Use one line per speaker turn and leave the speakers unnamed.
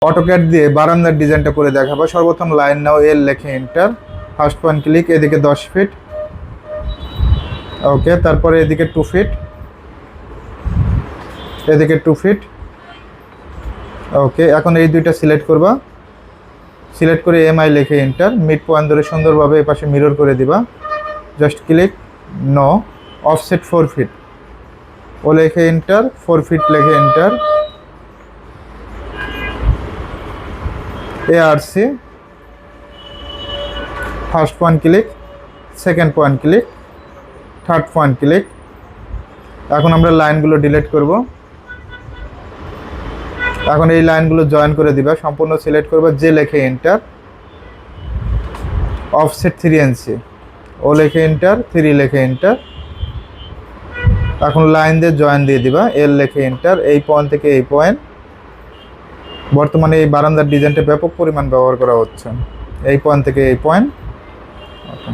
AutoCAD দিয়ে বারান্দার ডিজাইনটা করে দেখাবো। সর্বপ্রথম লাইন নাও, এল লেখে এন্টার, ফার্স্ট পয়েন্ট ক্লিক, এদিকে 10 ফিট, ওকে। তারপরে এদিকে 2 ফিট, এদিকে 2 ফিট, ওকে। এখন এই দুইটা সিলেক্ট করবা, সিলেক্ট করে এমআই লেখে এন্টার, মিড পয়েন্ট ধরে সুন্দরভাবে এপাশে মিরর করে দিবা, just click, no, offset 4 feet, ও লেখে এন্টার, 4 ফিট লেখে enter, ARC, first point click, second point click, third point click. এখন আমরা লাইনগুলো ডিলিট করব। এখন এই লাইনগুলো জয়েন করে দিবা, সম্পূর্ণ সিলেক্ট করবা, জে লেখে এন্টার, অফসেট 3 ইঞ্চি, ও লেখে এন্টার, 3 লেখে এন্টার। এখন লাইন দিয়ে জয়েন দিয়ে দিবা, এল লেখে এন্টার, এই পয়েন্ট থেকে এই পয়েন্ট। বর্তমানে এই বারান্দার ডিজাইনটা ব্যাপক পরিমাণ ব্যবহার করা হচ্ছে, এই পয়েন্ট থেকে এই পয়েন্ট, ওকে।